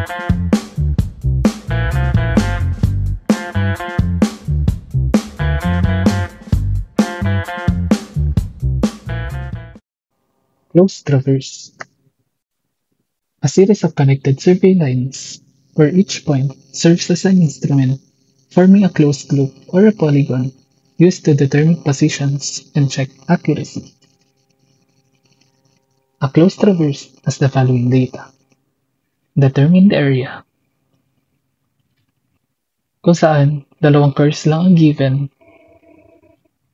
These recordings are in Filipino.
Close traverse. A series of connected survey lines where each point serves as an instrument, forming a closed loop or a polygon used to determine positions and check accuracy. A close traverse has the following data. Determine the area, kung saan dalawang curves lang ang given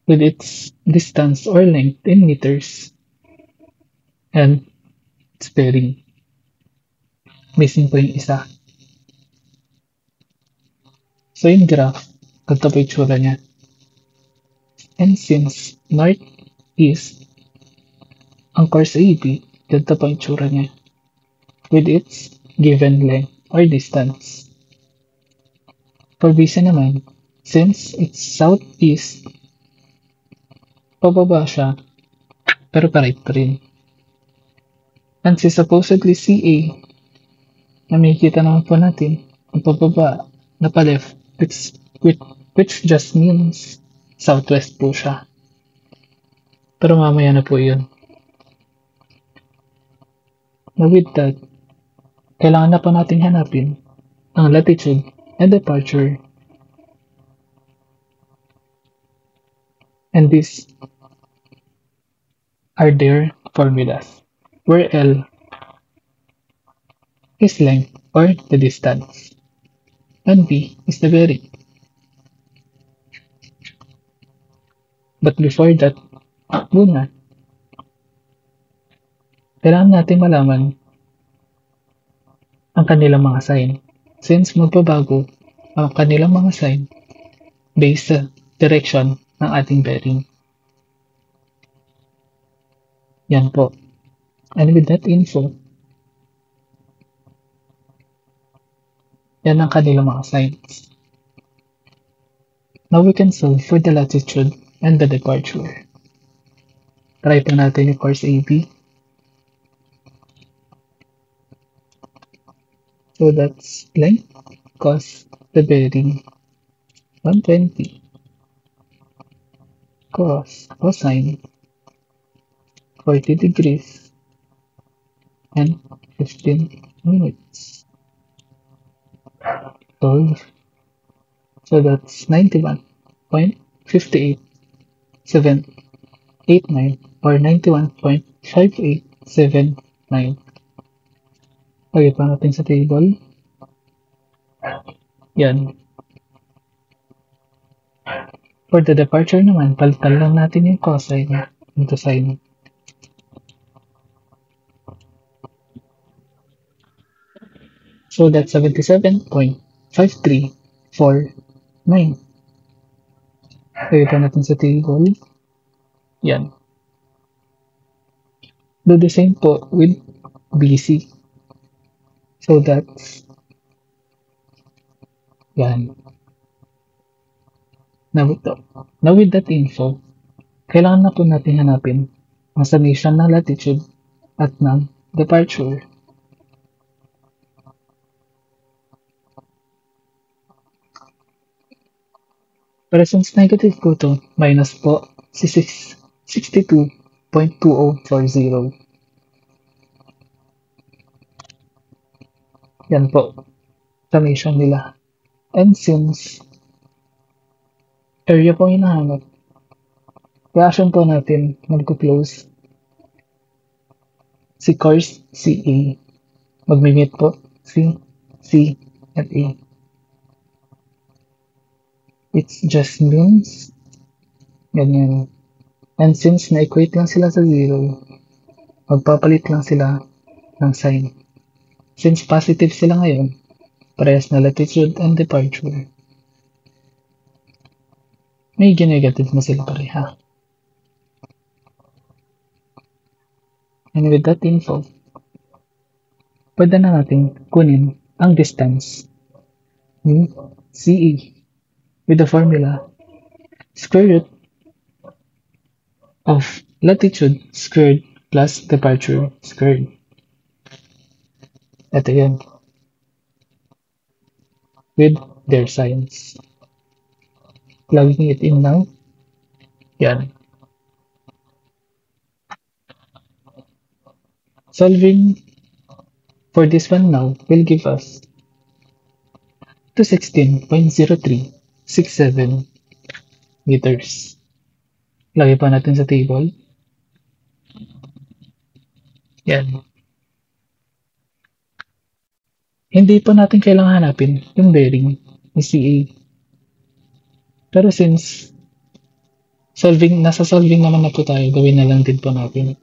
with its distance or length in meters and its bearing. Missing po yung isa. So yung graph, ganito po yung tsura niya. And since north, east, ang course AB, ganito po yung tsura niya. With its given length or distance. For BC naman, since it's southeast, pababa siya, pero pa-right pa rin. And si supposedly CA, na makikita naman po natin, ang pababa na pa-left, which just means southwest po siya. Pero mamaya na po yun. Now with that, kailangan na po natin hanapin ang latitude and departure. And these are their formulas, where L is length or the distance, and V is the bearing. But before that, muna, kailangan natin malaman ang kanilang mga sign. Since magbabago ang kanilang mga sign based sa direction ng ating bearing. Yan po. And with that info, yan ang kanilang mga signs. Now we can solve for the latitude and the departure. Try pa natin yung course AB. So that's length cos the bearing 120 cosine 40 degrees and 15 minutes. So that's 91.58789 or 91.5879. Okay, pa natin sa table. Yan. For the departure naman, palitan lang natin yung cosine into sine. So that's 77.5349. Okay, pa natin sa table. Yan. Do the same po with BC. So that's yan. Now with that info, kailangan na po natin hanapin ang summation ng latitude at ng departure. Pero since negative po ito, minus po si 62.2040. Yan po, summation nila. And since area po hinahanap, reaction po natin mag-close si course CA. Mag-meet po C, C, at A. It just means ganyan. And since na-equate lang sila sa 0, magpapalit lang sila ng sign. Since positive sila ngayon, parehas na latitude and departure, may negative na sila pareha. And with that info, pwede na natin kunin ang distance ni CE with the formula square root of latitude squared plus departure squared. Ito yan. with their signs. Plugging it in now. Yan. Solving for this one now will give us 216.0367 meters. Lagay pa natin sa table. Yan. Hindi pa natin kailangan hanapin yung bearing ni CA. Pero since nasa solving naman na po tayo, gawin na lang din po natin.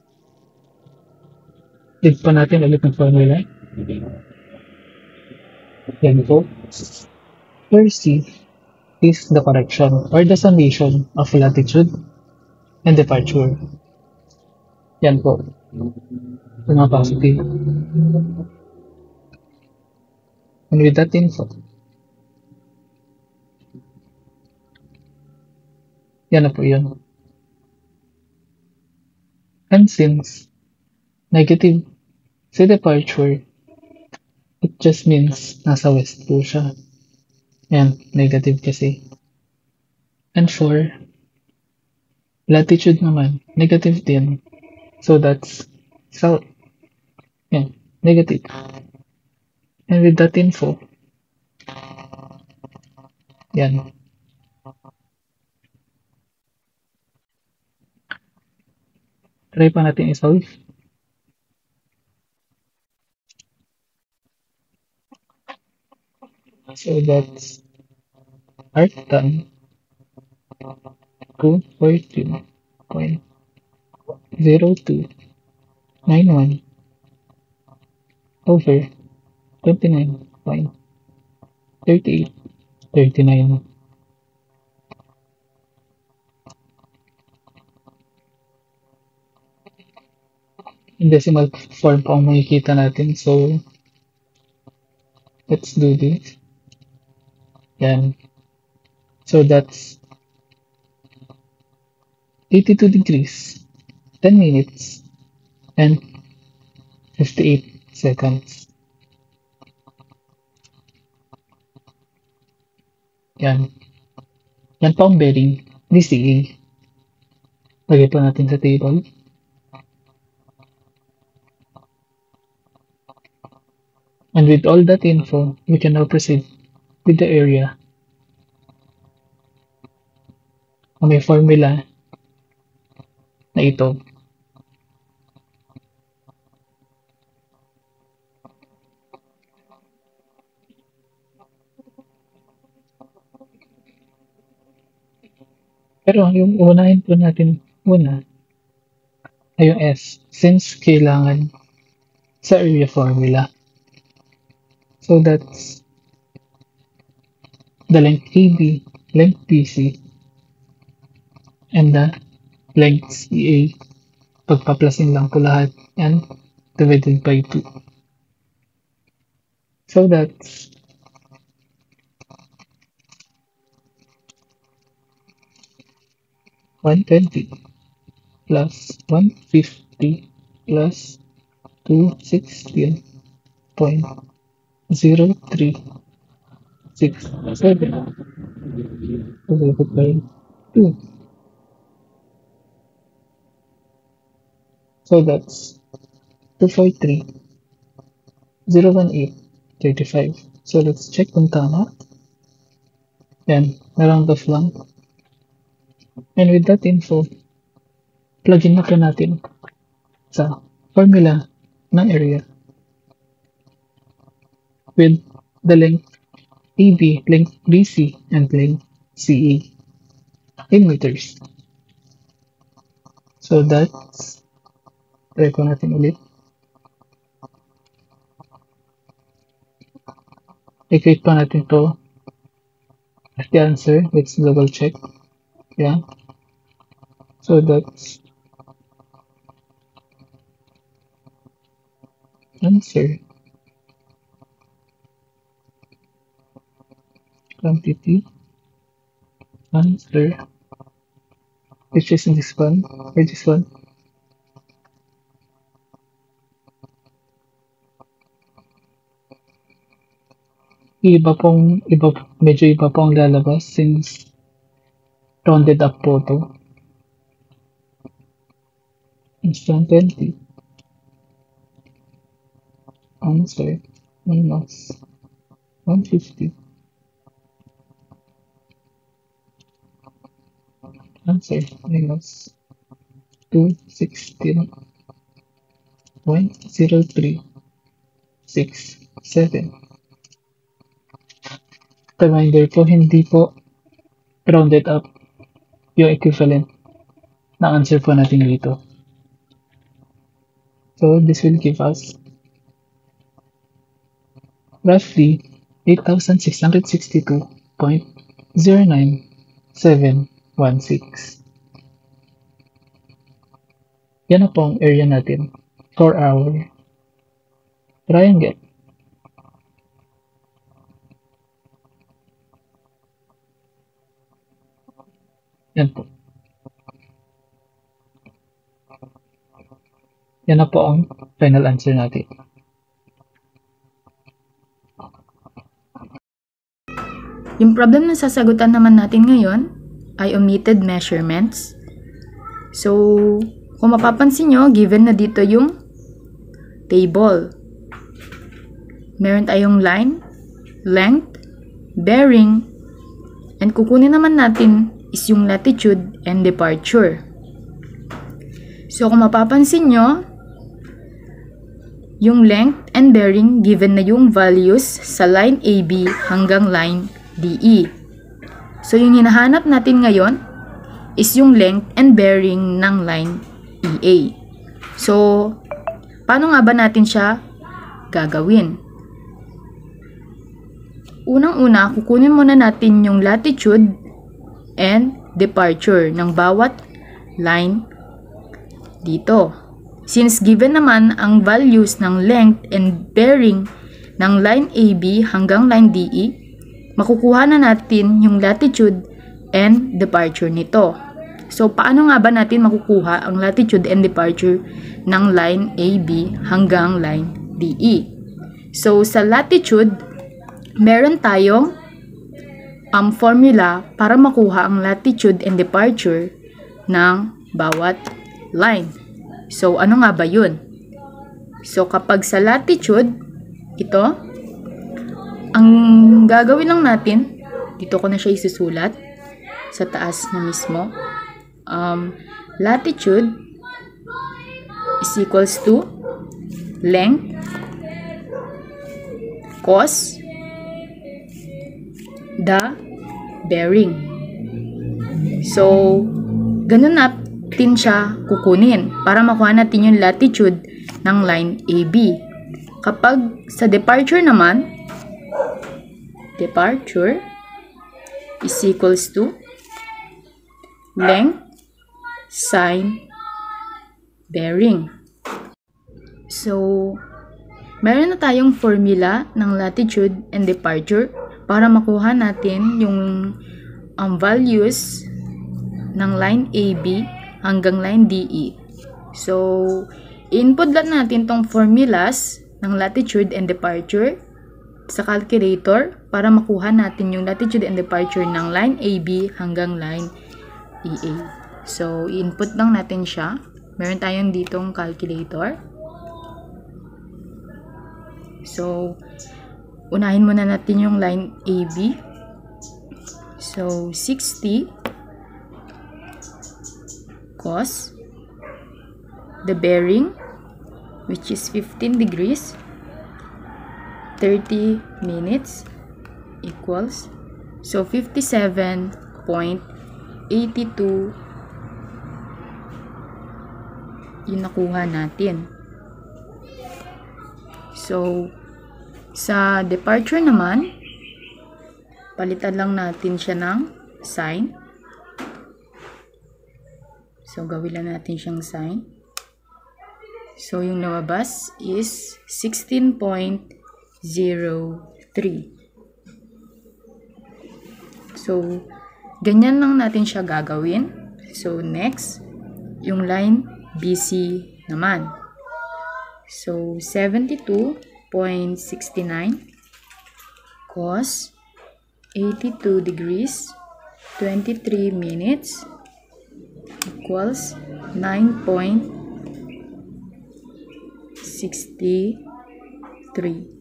Dig pa natin ulit ng formula. Yan po. Where C is the correction or the summation of latitude and departure. Yan po. Yung mga positive. And with that info, yan na po yun. And since negative sa departure, it just means nasa west po siya. Yan, negative kasi. And for latitude naman, negative din. So that's south. Yan, negative. And with that info, yan. Try pa natin i-solve. So that's arc tan 214.0291 over 29.3839. In decimal form pa ang makikita natin. So, let's do this. Yan. So, that's 82 degrees, 10 minutes, and 58 seconds. Yan. Yan pa ang bearing ni CA. Lagay pa natin sa table. And with all that info, we can now proceed with the area. May formula na ito. Pero yung unahin po natin muna ay yung S, since kailangan sa area formula. So that's the length AB, length BC, and the length CA. Pagpaplasin lang po lahat and divided by 2. So that's 120 plus 150 plus 216.0367 divided by 2. So that's 253,018,35. So let's check kung tama. Yan, around of lang. And with that info, plug in na po natin sa formula ng area with the length AB, length BC, and length CE in meters. So that's, try ko natin ulit. I-create pa natin to as the answer. Let's double check. Yeah. So that's answer. Quantity. Answer. Which is in this one or this one. medyo iba pong lalabas since rounded up po to. Instant 20. Answer minus 150. Answer minus 260.0367. Reminder po, hindi po rounded up yung equivalent na answer po natin dito. So this will give us roughly 8,662.09716. Yan na po ang area natin for our triangle. Yan po. Yan na po ang final answer natin. Yung problem na sasagutan naman natin ngayon ay omitted measurements. So, kung mapapansin nyo, given na dito yung table. Meron tayong line, length, bearing, and kukunin naman natin is yung latitude and departure. So, kung mapapansin nyo, yung length and bearing given na yung values sa line AB hanggang line DE. So, yung hinahanap natin ngayon is yung length and bearing ng line EA. So, paano nga ba natin siya gagawin? Unang-una, kukunin muna natin yung latitude and departure ng bawat line dito. Since given naman ang values ng length and bearing ng line AB hanggang line DE, makukuha na natin yung latitude and departure nito. So, paano nga ba natin makukuha ang latitude and departure ng line AB hanggang line DE? So, sa latitude, meron tayong formula para makuha ang latitude and departure ng bawat line. So, ano nga ba yun? So, kapag sa latitude, ito, ang gagawin lang natin, dito ko na siya isusulat, sa taas na mismo. Latitude is equals to length cos the bearing. So, ganun natin siya kukunin para makuha natin yung latitude ng line AB. Kapag sa departure naman, departure is equals to length sine bearing. So, meron na tayong formula ng latitude and departure para makuha natin yung values ng line AB hanggang line DE. So, input lang natin tong formulas ng latitude and departure sa calculator para makuha natin yung latitude and departure ng line AB hanggang line EA. So, input lang natin siya. Meron tayong ditong calculator. So, unahin muna natin yung line AB. So, 60 cos the bearing, which is 15 degrees, 30 minutes equals, so 57.82 yung nakuha natin. So, sa departure naman, palitan lang natin siya ng sign. So, gawin lang natin siyang sign. So, yung nawabas is 16.03. So, ganyan lang natin siya gagawin. So, next, yung line BC naman. So, 72.69 cos 82 degrees 23 minutes equals 9.63.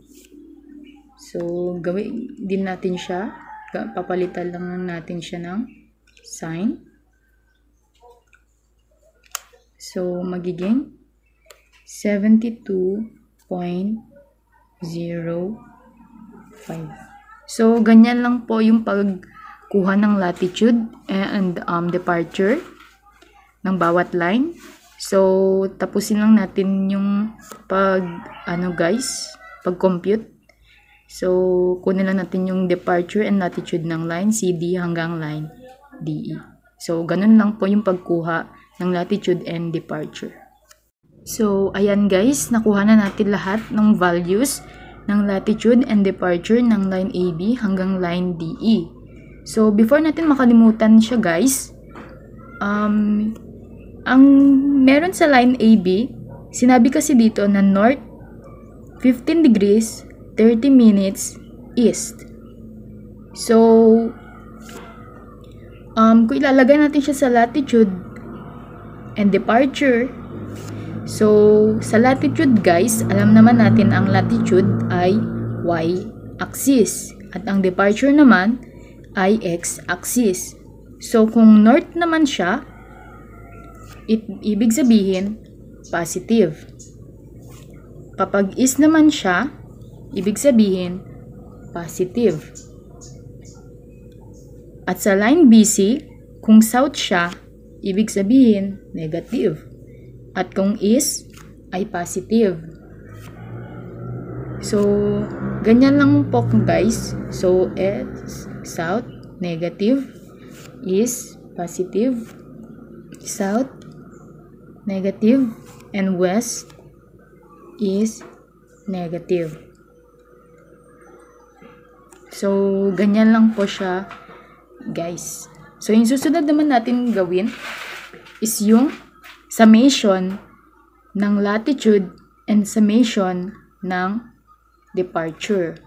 So, gawin din natin siya. Papalitan lang natin siya ng sign. So, magiging 72.05. So, ganyan lang po yung pagkuha ng latitude and departure ng bawat line. So, tapusin lang natin yung pag-compute. So, kunin lang natin yung departure and latitude ng line CD hanggang line DE. So, ganun lang po yung pagkuha ng latitude and departure. So, ayan guys, nakuha na natin lahat ng values ng latitude and departure ng line AB hanggang line DE. So, before natin makalimutan siya guys, ang meron sa line AB, sinabi kasi dito na north 15 degrees 30 minutes east. So, kung ilalagay natin siya sa latitude and departure, so, sa latitude guys, alam naman natin ang latitude ay y-axis at ang departure naman ay x-axis. So, kung north naman siya, ibig sabihin positive. Kapag east naman siya, ibig sabihin positive. At sa line BC, kung south siya, ibig sabihin negative. At kung east, ay positive. So, ganyan lang po guys. So, south, negative. East, positive. South, negative. And west is negative. So, ganyan lang po siya, guys. So, yung susunod naman natin gawin is yung summation ng latitude and summation ng departure.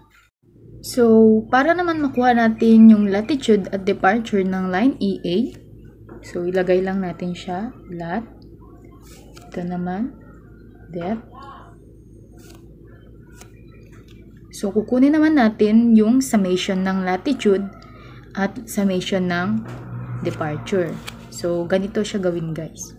So, para naman makuha natin yung latitude at departure ng line EA, so, ilagay lang natin siya, lat. Ito naman, depth. So, kukunin naman natin yung summation ng latitude at summation ng departure. So, ganito siya gawin, guys.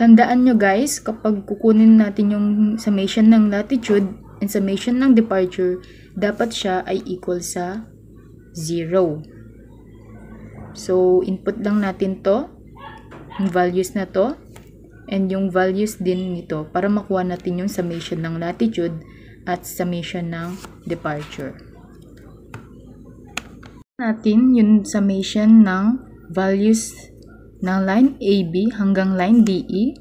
Tandaan nyo, guys, kapag kukunin natin yung summation ng latitude and summation ng departure, dapat siya ay equal sa 0. So, input lang natin to, yung values na to, and yung values din nito para makuha natin yung summation ng latitude at summation ng departure. Natin yung summation ng values ng line AB hanggang line DE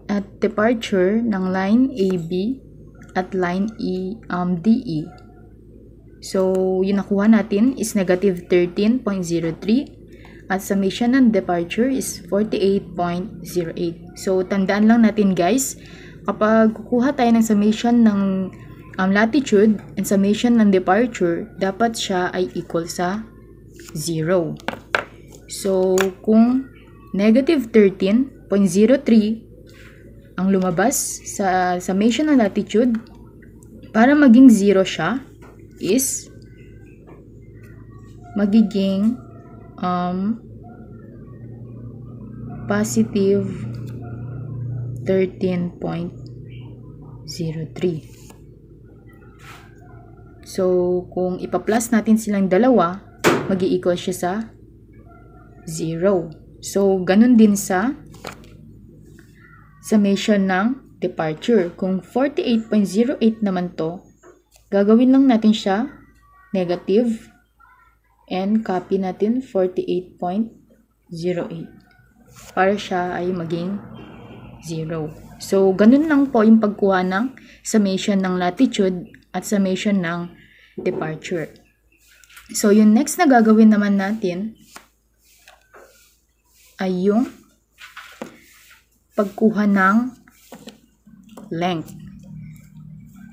at departure ng line AB at line DE. So, yung nakuha natin is negative 13.03 at summation ng departure is 48.08. So, tandaan lang natin guys, kapag kukuha tayo ng summation ng latitude and summation ng departure, dapat siya ay equal sa 0. So, kung negative 13.03 ang lumabas sa summation ng latitude, para maging 0 siya, is magiging positive 13.03. So, kung ipa-plus natin silang dalawa, mag-i-equal siya sa 0. So, ganun din sa summation ng departure. Kung 48.08 naman to, gagawin lang natin siya negative and copy natin 48.08 para siya ay maging 0. So, ganun lang po yung pagkuha ng summation ng latitude at summation ng departure. So, yung next na gagawin naman natin ay yung pagkuha ng length.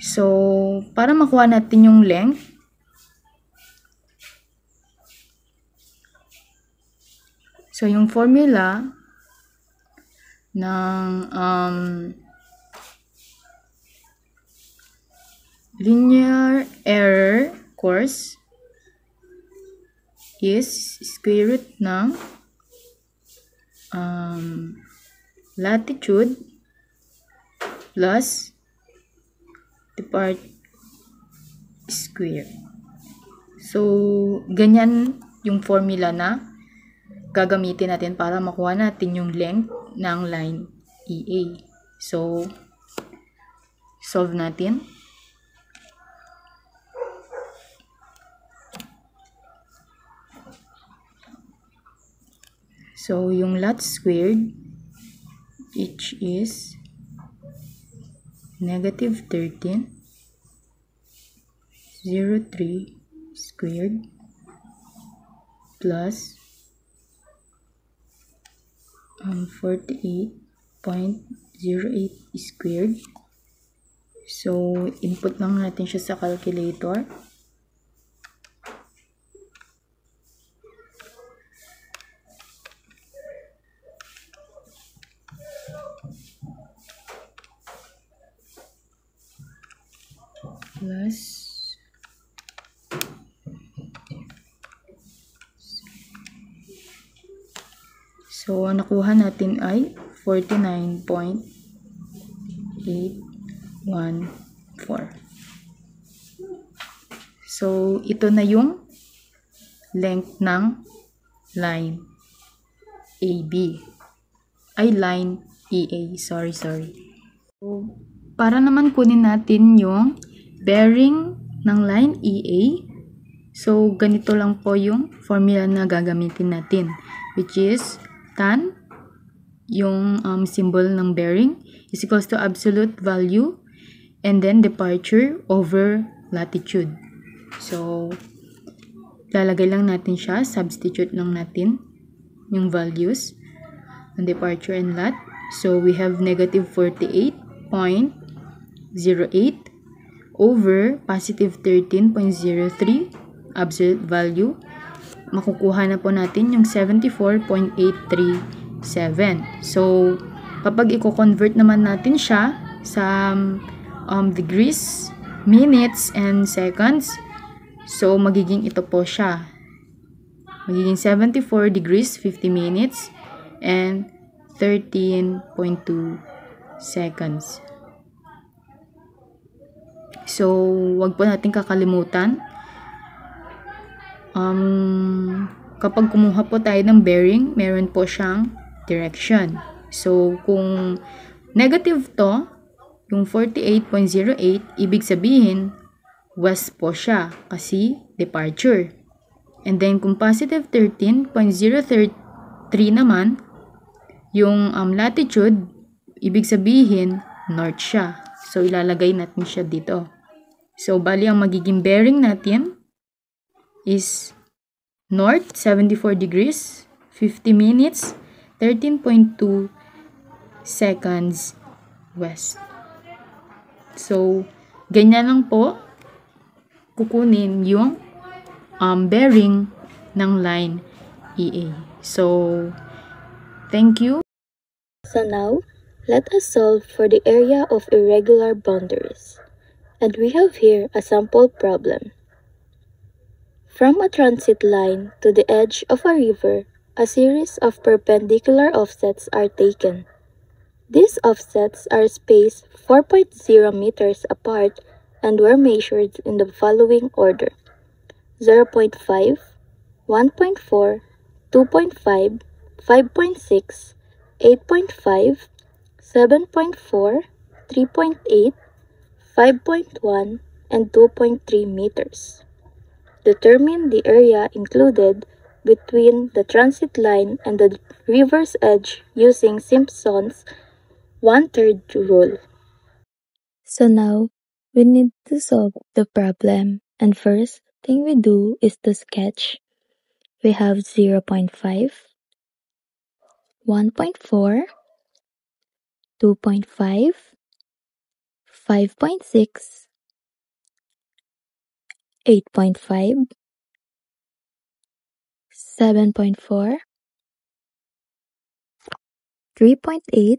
So, para makuha natin yung length, so yung formula ng linear error course is square root ng latitude plus depart square. So, ganyan yung formula na gagamitin natin para makuha natin yung length ng line EA. So, solve natin. So, yung lat squared, which is negative 13, 0.3 squared plus 48.08 squared. So, input lang natin siya sa calculator. Plus so, nakuha natin ay 49.814. So, ito na yung length ng line AB. Ay, line EA. Sorry. So, para naman kunin natin yung bearing ng line EA, so, ganito lang po yung formula na gagamitin natin, which is tan, yung symbol ng bearing, is equals to absolute value, and then departure over latitude. So, lalagay lang natin siya, substitute lang natin yung values ng departure and lat. So, we have negative 48.08 over positive 13.03 absolute value. Makukuha na po natin yung 74.837. So, kapag i-convert naman natin siya sa degrees, minutes, and seconds, so magiging ito po siya. Magiging 74 degrees, 50 minutes, and 13.2 seconds. So, wag po natin kakalimutan. Kapag kumuha po tayo ng bearing, meron po siyang direction. So, kung negative to, yung 48.08, ibig sabihin, west po siya kasi departure. And then, kung positive 13.033 naman, yung latitude, ibig sabihin, north siya. So, ilalagay natin siya dito. So, bali ang magiging bearing natin is north, 74 degrees, 50 minutes, 13.2 seconds west. So, ganyan lang po kukunin yung bearing ng line EA. So, thank you. So now, let us solve for the area of irregular boundaries. And we have here a sample problem. From a transit line to the edge of a river, a series of perpendicular offsets are taken. These offsets are spaced 4.0 meters apart and were measured in the following order: 0.5, 1.4, 2.5, 5.6, 8.5, 7.4, 3.8, 5.1, and 2.3 meters. Determine the area included between the transit line and the river's edge using Simpson's 1/3 rule. So now, we need to solve the problem, and first thing we do is to sketch. We have 0.5, 1.4, 2.5, 5.6, 8.5, 7.4, 3.8,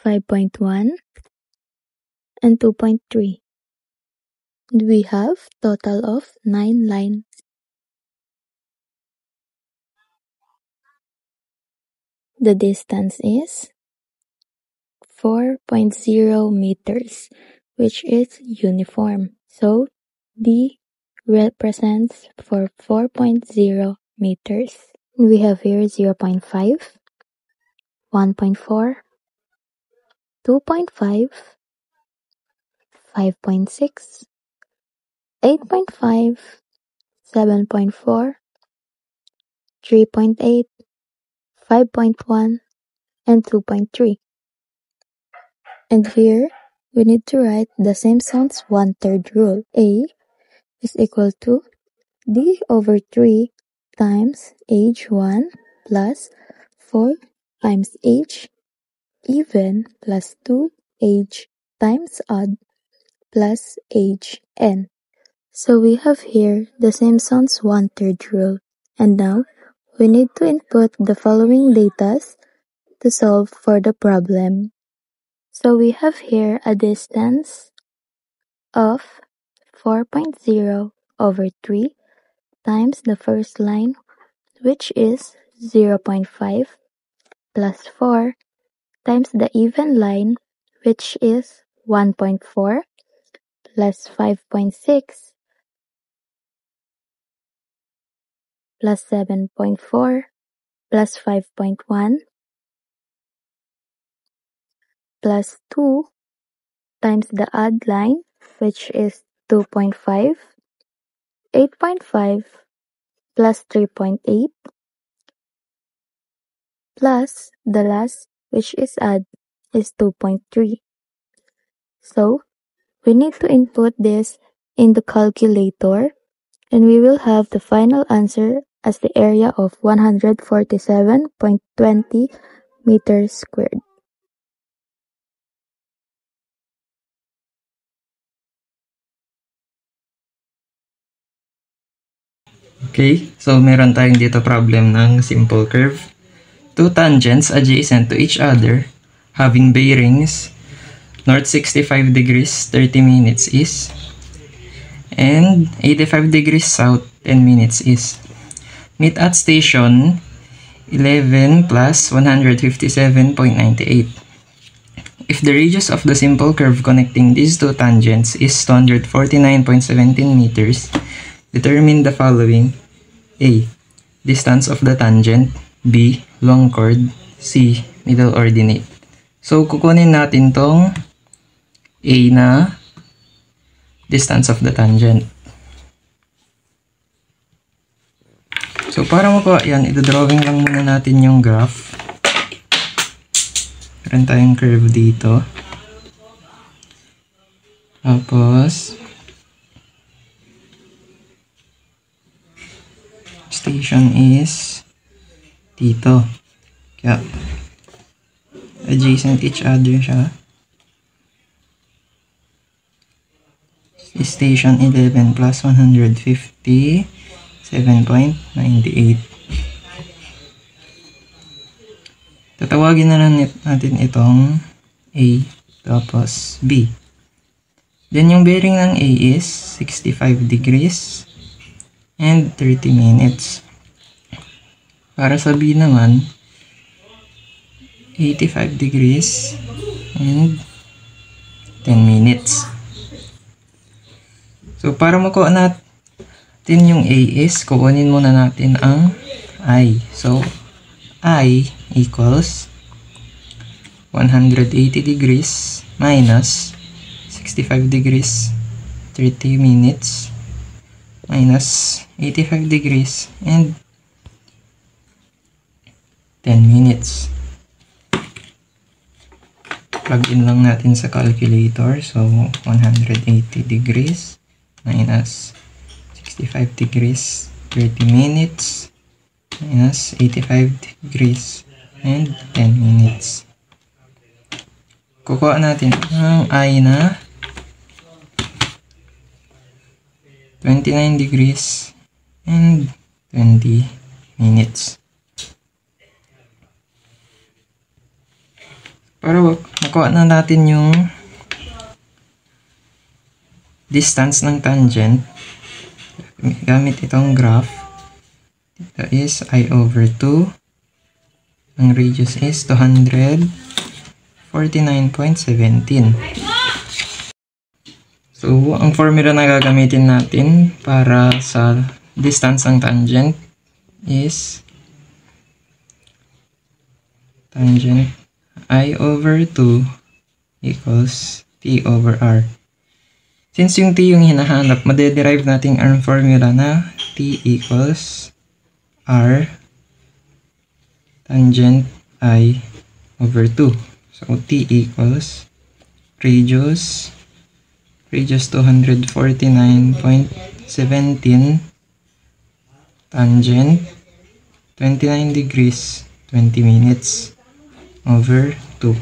5.1, and 2.3. And we have total of 9 lines. The distance is 4.0 meters, which is uniform. So D represents for 4.0 meters. We have here 0.5, 1.4, 2.5, 5.6, 8.5, 7.4, 3.8, 5.1, and 2.3. And here, we need to write the Simpson's 1/3 rule. A is equal to D over 3 times H1 plus 4 times H even plus 2H times odd plus Hn. So we have here the Simpson's 1/3 rule. And now, we need to input the following datas to solve for the problem. So we have here a distance of 4.0 over 3 times the first line, which is 0.5 plus 4 times the even line, which is 1.4 plus 5.6 plus 7.4 plus 5.1 plus 2 times the odd line, which is 2.5, 8.5 plus 3.8 plus the last, which is odd, is 2.3. So, we need to input this in the calculator, and we will have the final answer as the area of 147.20 meters squared. Okay, so meron tayong dito problem ng simple curve. Two tangents adjacent to each other having bearings north 65 degrees 30 minutes is and 85 degrees south 10 minutes is. Meet at station 11 plus 157.98. If the radius of the simple curve connecting these two tangents is 249.17 meters, determine the following. A. Distance of the tangent. B. Long chord. C. Middle ordinate. So, kukunin natin tong A na distance of the tangent. So, para makuha yan, ito-drawing lang muna natin yung graph. Meron tayong curve dito. Tapos, station is dito. Kaya, adjacent each other siya. Station 11 plus 157.98. Tatawagin na lang natin itong A tapos B. Then yung bearing ng A is 65 degrees and 30 minutes. Para sa B naman, 85 degrees and 10 minutes. So, para makuha natin yung A is, kukunin muna natin ang I. So, I equals 180 degrees minus 65 degrees 30 minutes minus 85 degrees and 10 minutes. Plug in lang natin sa calculator. So, 180 degrees minus 65 degrees 30 minutes minus 85 degrees and 10 minutes. Kukuha natin ang I na 29 degrees and 20 minutes. Para makuha na natin yung distance ng tangent gamit itong graph. Ito is I over 2. Ang radius is 249.17. So, ang formula na gagamitin natin para sa distance ng tangent is tangent I over 2 equals T over R. Since yung T yung hinahanap, madederive natin ang formula na T equals R tangent I over 2. So, T equals radius 249.17 tangent 29 degrees 20 minutes over 2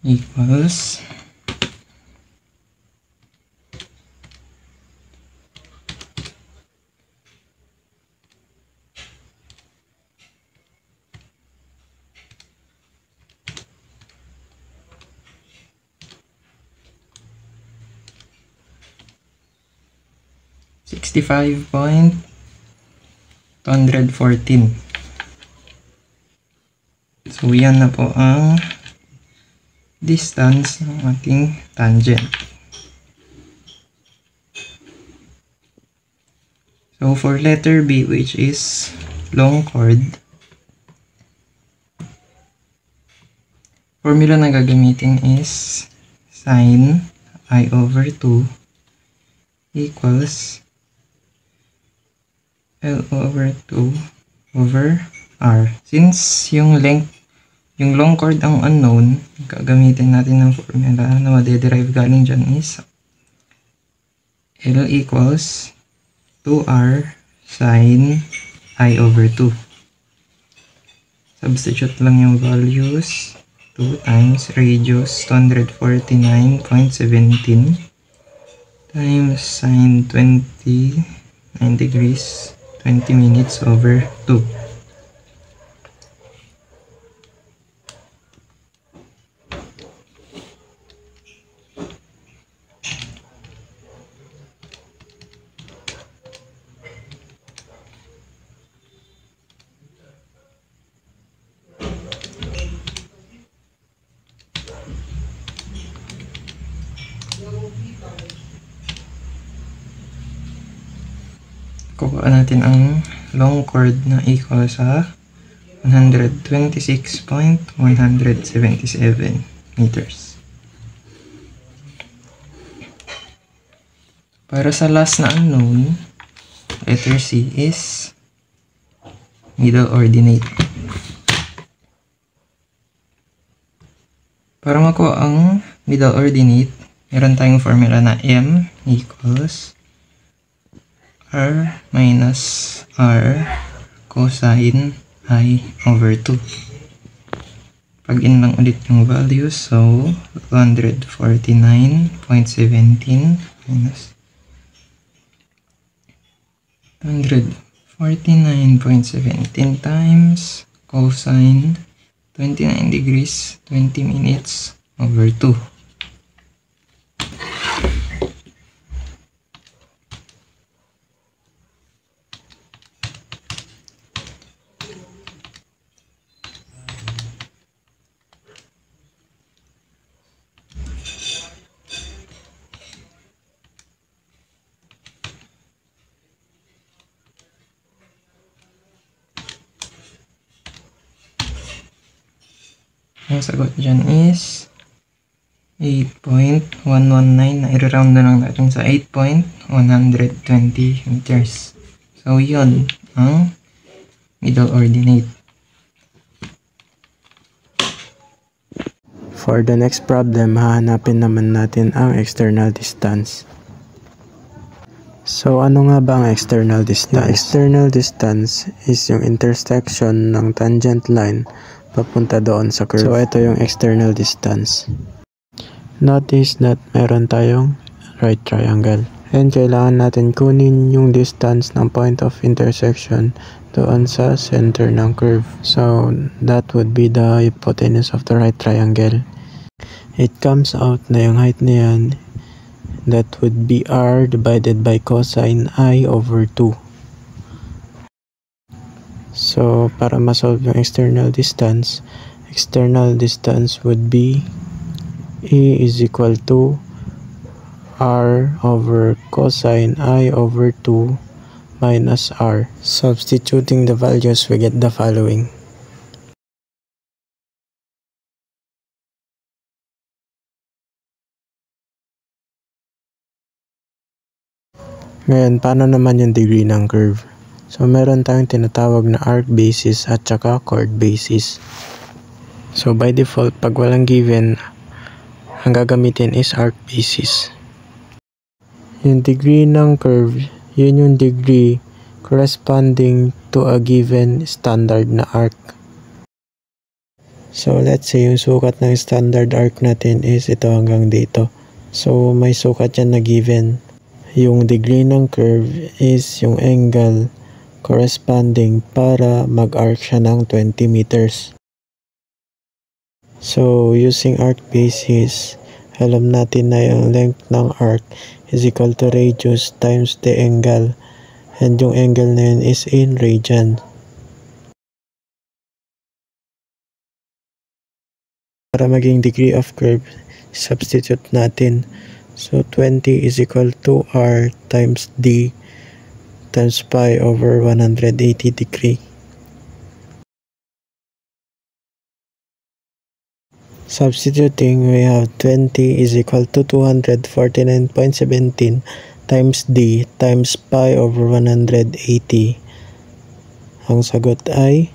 equals 65.214. So, yan na po ang distance ng ating tangent. So, for letter B, which is long chord, formula na gagamitin is sin I over 2 equals L over 2 over R. Since yung length, yung long chord ang unknown, gagamitin natin ng formula na madederive galing dyan is L equals 2R sin I over 2. Substitute lang yung values. 2 times radius 249.17 times sin 29 degrees 20 minutes over 2. Kukuha natin ang long chord na equal sa 126.177 meters. Para sa last na unknown, letter C is middle ordinate. Para makuha ang middle ordinate, meron tayong formula na M equals R minus R cosine I over 2. Pag-in lang ulit yung values, so 249.17 minus 249.17 times cosine 29 degrees 20 minutes over 2. Ang sagot dyan is 8.119 na i-round na lang natin sa 8.120 meters. So, yun ang middle ordinate. For the next problem, hahanapin naman natin ang external distance. So ano nga ba ang external distance? Yung external distance is yung intersection ng tangent line papunta doon sa curve. So ito yung external distance. Notice that meron tayong right triangle. And kailangan natin kunin yung distance ng point of intersection doon sa center ng curve. So that would be the hypotenuse of the right triangle. It comes out na yung height na yan, that would be r divided by cosine I over 2. So, para ma-solve yung external distance would be E is equal to r over cosine I over 2 minus r. Substituting the values, we get the following. Ngayon, paano naman yung degree ng curve? So, meron tayong tinatawag na arc basis at saka chord basis. So, by default, pag walang given, ang gagamitin is arc basis. Yung degree ng curve, yun yung degree corresponding to a given standard na arc. So, let's say yung sukat ng standard arc natin is ito hanggang dito. So, may sukat yan na given. Yung degree ng curve is yung angle corresponding para mag-arc siya ng 20 meters. So, using arc basis, alam natin na yung length ng arc is equal to radius times the angle. And yung angle na yun is in radian. Para maging degree of curve, substitute natin. So, 20 is equal to r times d times pi over 180 degree. Substituting, we have 20 is equal to 249.17 times d times pi over 180. Ang sagot ay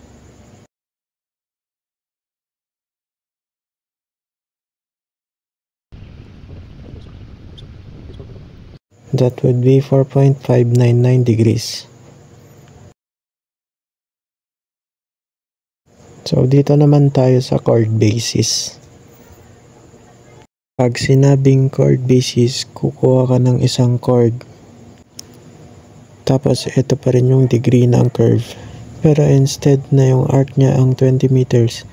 that would be 4.599 degrees. So, dito naman tayo sa chord basis. Pag sinabing chord basis, kukuha ka ng isang chord. Tapos, ito pa rin yung degree ng curve. Pero instead na yung arc niya ang 20 meters,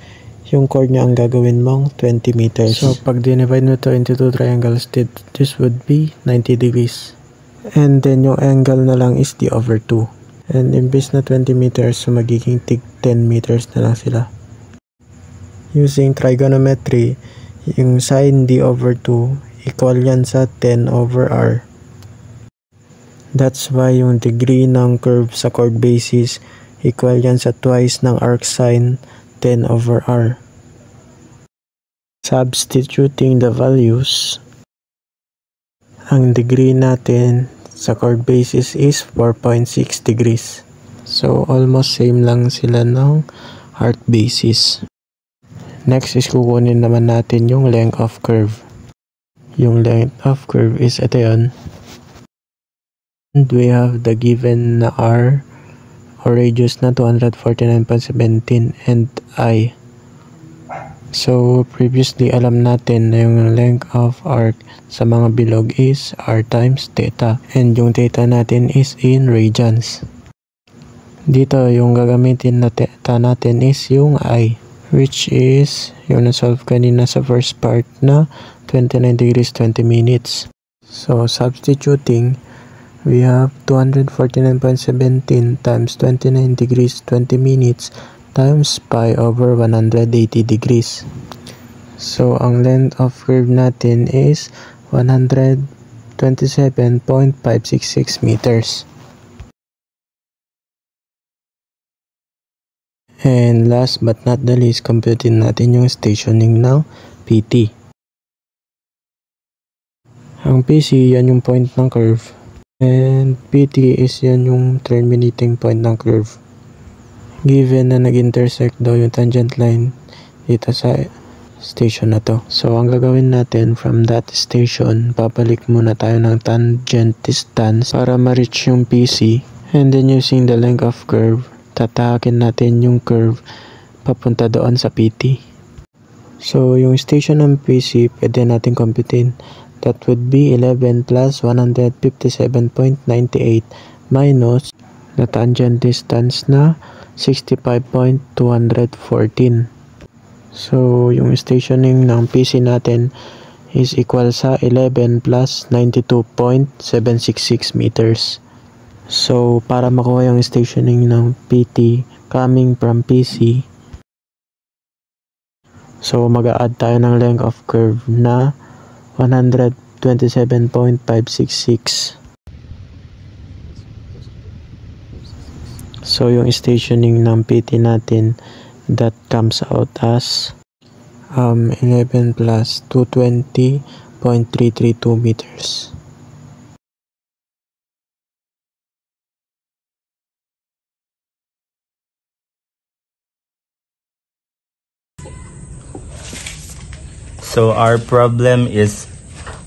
yung chord niya ang gagawin mong 20 meters. So, pag dinivide mo to into two triangles, this would be 90 degrees. And then, yung angle na lang is d over 2. And imbes na 20 meters, so magiging tig 10 meters na lang sila. Using trigonometry, yung sin d over 2, equal yan sa 10 over r. That's why yung degree ng curve sa chord basis, equal yan sa twice ng arc sin 10 over r. Substituting the values, ang degree natin sa chord basis is 4.6 degrees. So, almost same lang sila ng arc basis. Next is kukunin naman natin yung length of curve. Yung length of curve is ito yun. And we have the given na r or radius na 249.17 and I. So, previously alam natin na yung length of arc sa mga bilog is r times theta. And yung theta natin is in radians. Dito, yung gagamitin na theta natin is yung I, which is yung na-solve kanina sa first part na 29 degrees 20 minutes. So, substituting, we have 249.17 times 29 degrees 20 minutes times pi over 180 degrees. So, ang length of curve natin is 127.566 meters. And last but not the least, computin natin yung stationing ng PT. Ang PC, yan yung point ng curve. And PT is yan yung terminating point ng curve. Given na nag-intersect daw yung tangent line dito sa station na to. So ang gagawin natin from that station, babalik muna tayo ng tangent distance para ma-reach yung PC, and then using the length of curve, tatahakin natin yung curve papunta doon sa PT. So yung station ng PC, pwede natin computein. That would be 11 plus 157.98 minus the tangent distance na 65.214. So, yung stationing ng PC natin is equal sa 11 plus 92.766 meters. So, para makuha yung stationing ng PT coming from PC, so mag-a-add tayo ng length of curve na 127.566. So, yung stationing ng PT natin, that comes out as 11 plus 220.332 meters. So our problem is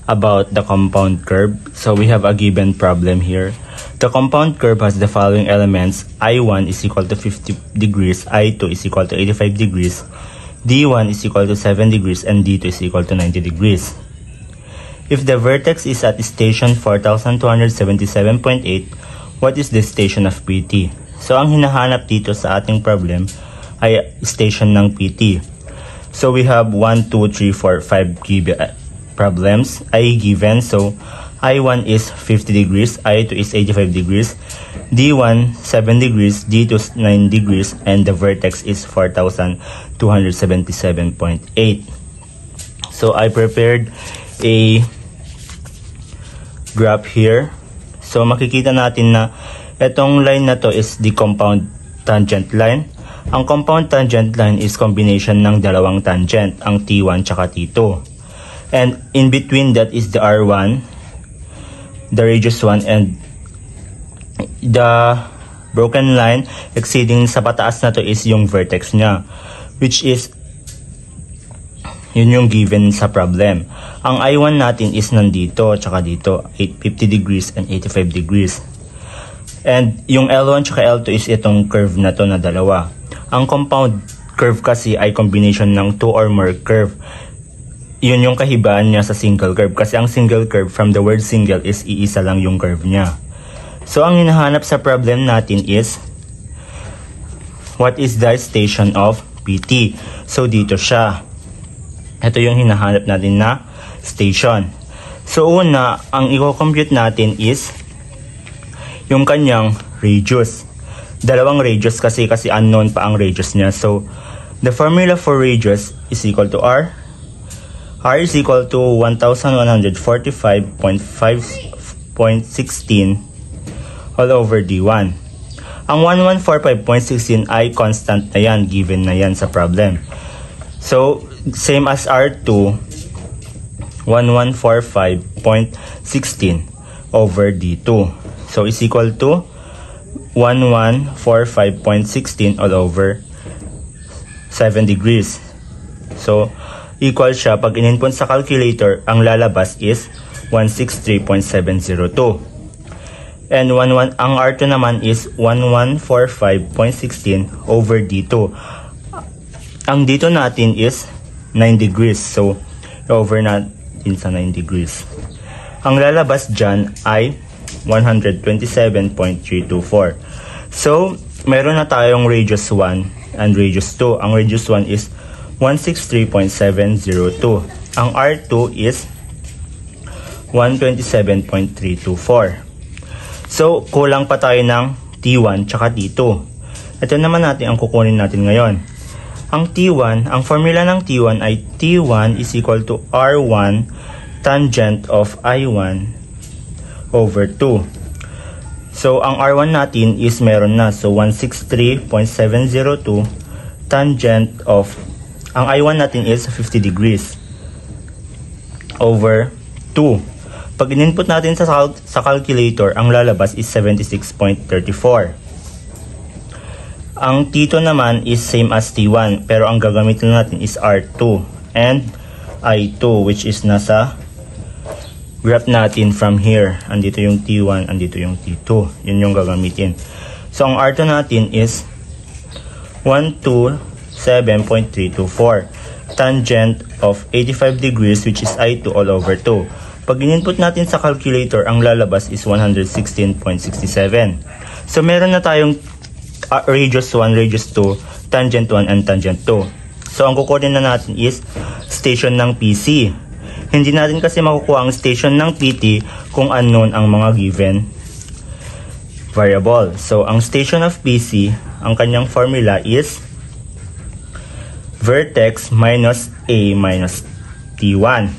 about the compound curve. So we have a given problem here. The compound curve has the following elements. I1 is equal to 50 degrees, I2 is equal to 85 degrees, D1 is equal to 7 degrees, and D2 is equal to 90 degrees. If the vertex is at station 4277.8, what is the station of PT? So ang hinahanap dito sa ating problem ay station ng PT. So we have 1, 2, 3, 4, 5 problems ay given. So I1 is 50 degrees, I2 is 85 degrees, D1 7 degrees, D2 9 degrees, and the vertex is 4277.8. So I prepared a graph here. So makikita natin na itong line na to is the compound tangent line. Ang compound tangent line is combination ng dalawang tangent, ang T1 tsaka T2. And in between that is the R1, the radius 1, and the broken line exceeding sa pataas na to is yung vertex niya, which is yun yung given sa problem. Ang I1 natin is nandito tsaka dito, 50 degrees and 85 degrees. And yung L1 tsaka L2 is itong curve na to na dalawa. Ang compound curve kasi ay combination ng two or more curve. Yun yung kahibaan niya sa single curve. Kasi ang single curve, from the word single, is iisa lang yung curve niya. So, ang hinahanap sa problem natin is, what is the station of PT? So, dito siya. Ito yung hinahanap natin na station. So, una, ang i-compute natin is, yung kanyang radius. Dalawang radius kasi unknown pa ang radius niya. So, the formula for radius is equal to R. R is equal to 1145.16 all over D1. Ang 1145.16 ay constant na yan, given na yan sa problem. So, same as R2, 1145.16 over D2. So, is equal to 1145.16 all over 7 degrees. So, equal siya, pag in-input sa calculator, ang lalabas is 163.702. And ang R2 naman is 1145.16 over D2. Ang D2 natin is 9 degrees. So, over natin sa 9 degrees. Ang lalabas dyan ay 127.324. So, meron na tayong radius 1 and radius 2. Ang radius 1 is 163.702. Ang R2 is 127.324. So, kulang pa tayo ng T1 tsaka T2. Ito naman natin ang kukunin natin ngayon. Ang T1, ang formula ng T1 ay T1 is equal to R1 tangent of I1 over 2. So, ang R1 natin is meron na. So, 163.702 tangent of, ang I1 natin is 50 degrees over 2. Pag in-input natin sa calculator, ang lalabas is 76.34. Ang T2 naman is same as T1, pero ang gagamitin natin is R2. and I2 which is nasa graph natin from here. Andito yung T1, andito yung T2. Yun yung gagamitin. So, ang R2 natin is 127.324. Tangent of 85 degrees which is I2 all over 2. Pag in-input natin sa calculator, ang lalabas is 116.67. So, meron na tayong radius 1, radius 2, tangent 1, and tangent 2. So, ang kukunin na natin is station ng PC. Hindi natin kasi makukuha ang station ng PT kung unknown ang mga given variable. So, ang station of PC, ang kanyang formula is vertex minus A minus T1.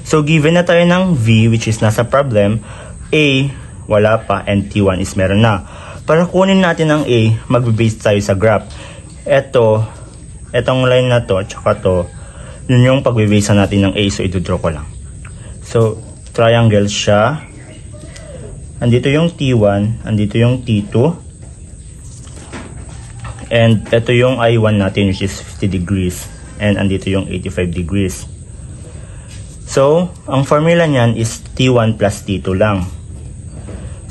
So, given na tayo ng V which is nasa problem, A wala pa and T1 is meron na. Para kunin natin ang A, magbe-base tayo sa graph. Etong line na to, tsaka to, yun yung pagbe-base natin ng A. So, ito-draw ko lang. So, triangle siya. Andito yung T1, andito yung T2. And ito yung I1 natin which is 50 degrees. And andito yung 85 degrees. So, ang formula niyan is T1 plus T2 lang.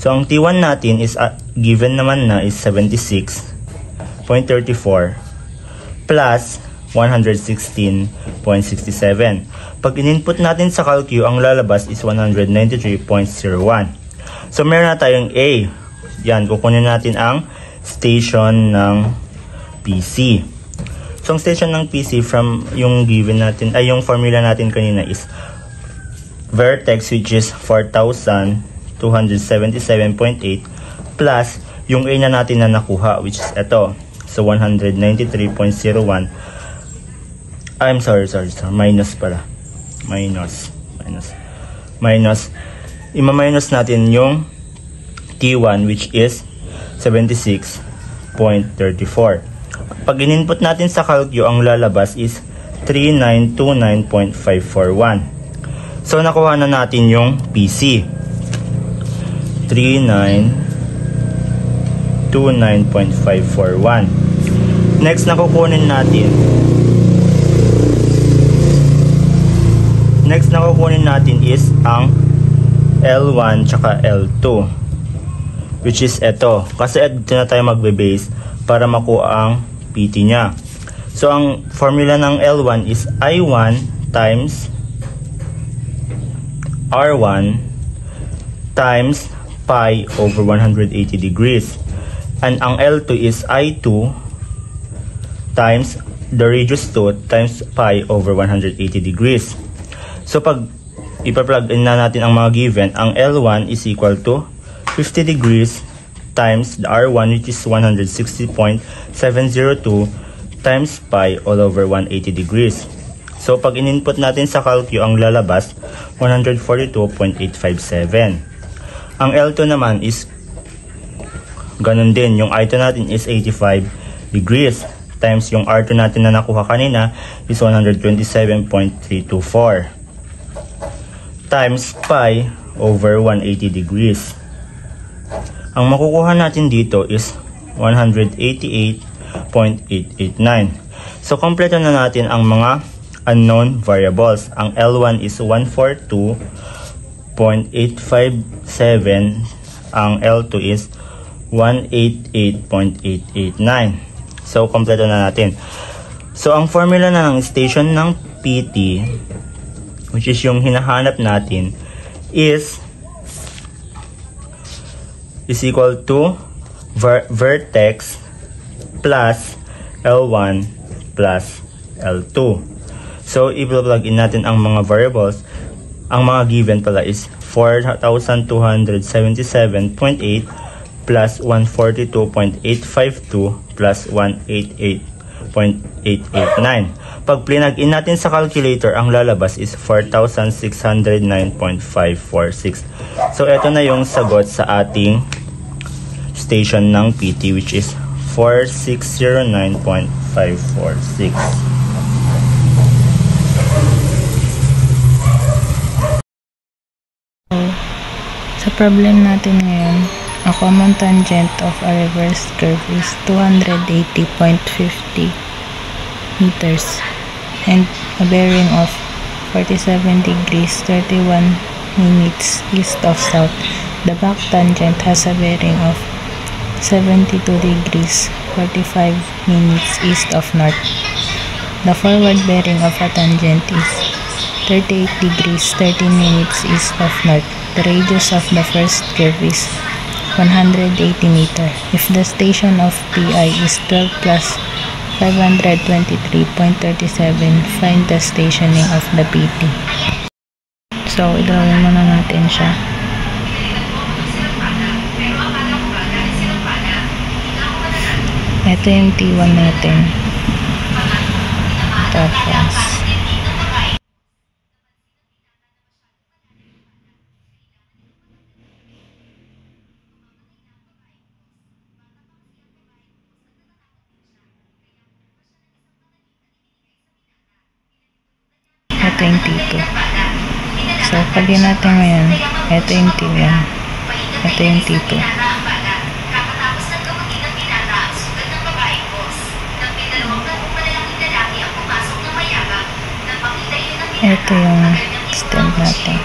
So, ang T1 natin is given naman na is 76.34 plus 116.67. Pag in-input natin sa calcu, ang lalabas is 193.01. So, meron na tayong A. Yan, kukunin natin ang station ng PC. So, ang station ng PC from yung given natin, ay yung formula natin kanina is vertex which is 4,277.8 plus yung A na natin na nakuha which is ito. So, 193.01. I'm sorry. Minus pala. Minus. Ima-minus natin yung T1 which is 76.34. Pag in-input natin sa calcu, ang lalabas is 3929.541. So, nakuha na natin yung PC. 3929.541. Next na kukunin natin is ang L1 tsaka L2 which is ito. Kasi ito na tayo magbe-base para makuha ang PT niya. So, ang formula ng L1 is I1 times R1 times pi over 180 degrees. And ang L2 is I2 times the radius 2 times pi over 180 degrees. So, pag ipa-plug in na natin ang mga given, ang L1 is equal to 50 degrees times the R1 which is 160.702 times pi all over 180 degrees. So, pag in-input natin sa calcu, ang lalabas 142.857. Ang L2 naman is ganun din. Yung I2 natin is 85 degrees times yung R2 natin na nakuha kanina is 127.324 times pi over 180 degrees. Ang makukuha natin dito is 188.889. So, kompleto na natin ang mga unknown variables. Ang L1 is 142.857. Ang L2 is 188.889. So, kompleto na natin. So, ang formula na ng station ng PT, which is yung hinahanap natin, is equal to vertex plus L1 plus L2. So, i-plug in natin ang mga variables. Ang mga given pala is 4,277.8 plus 142.852 plus 188.889. Pag plinag in natin sa calculator, ang lalabas is 4,609.546. So, ito na yung sagot sa ating station ng PT which is 4,609.546. Sa problem natin ngayon, a common tangent of a reverse curve is 280.50 meters and a bearing of 47 degrees 31 minutes east of south. The back tangent has a bearing of 72 degrees 45 minutes east of north. The forward bearing of a tangent is 38 degrees 13 minutes east of north. The radius of the first curve is 180 meters. If the station of PI is 12 plus 523.37, find the stationing of the PT. So, idrawin muna natin siya. Ito yung T1 natin. Tapos, ito yung T2. So, pagin natin ngayon, ito yung T1. Ito yung T2. Ito yung stem natin.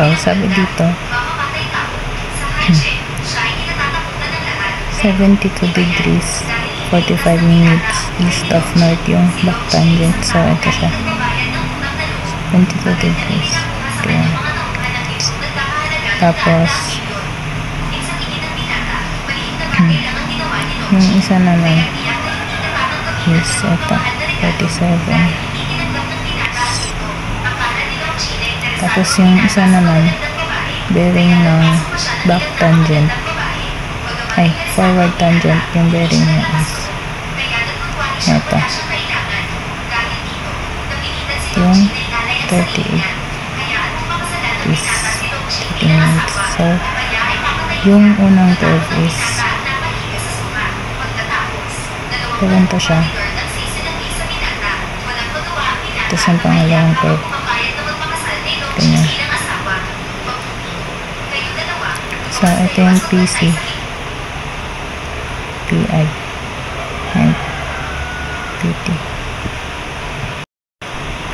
So, sabi dito, 72 degrees 45 minutes east of north yung back tangent. So, ito siya. 72 degrees. Ayan. Tapos, yung isa naman is ito, 37. Tapos yung isa naman, bearing ng back tangent, ay, forward tangent, yung bearing niya is ito. Yung 38 is 30 minutes. So, yung unang curve is ganito siya. Tapos ang pangalawang curve. Ganyan. So, ito yung PC, PI, and PT.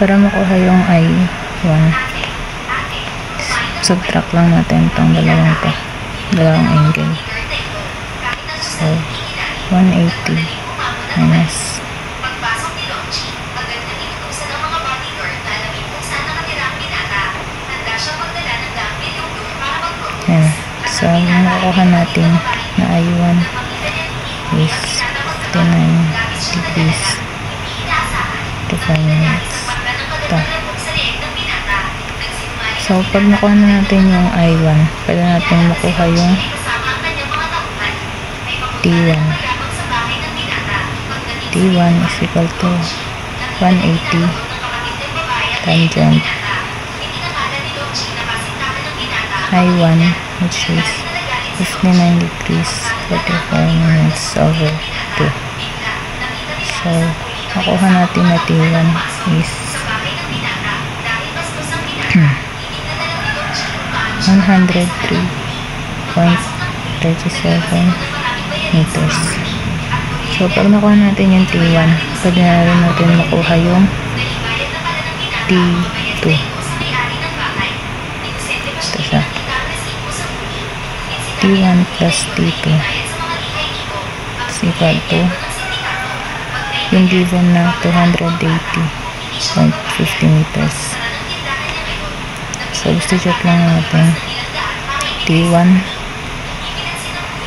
Para makuha yung I1, subtract lang natin itong dalawang angle. So, 180 minus yan. So, yung makukuha natin na I1 is 59 degrees to 5 minutes. Ito. So, pag nakuha na natin yung I1, pwede natin makuha yung T1. T1 is equal to 180 tangent I1, which is 59 degrees 44 minutes over 2. So, makuha natin na T1 is 103.37 meters. So, pag nakuha natin yung T1, pwede na rin natin makuha yung T2. Ito siya. T1 plus T2 is equal to yung given na 280.50 meters. So, substitute lang natin T1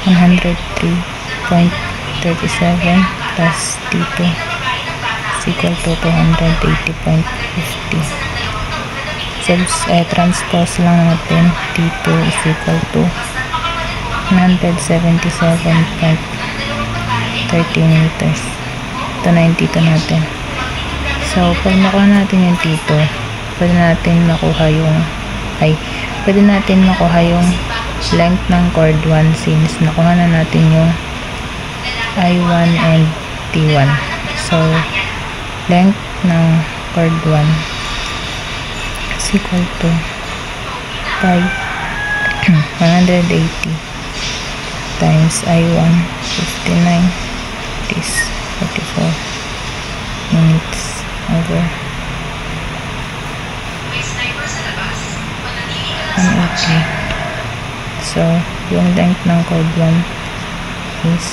103.37 plus T2 is equal to 280.50. Transpose lang natin T2 is equal to 177.30 meters. Ito na yung T2 natin. So, pag nakuha natin yung T2, pwede natin makuha yung length ng chord 1 since nakuha na natin yung I1 and T1. So, length ng chord 1 is equal to 180 times I1 59 is 44 minutes over 180. So, yung length ng chord 1 is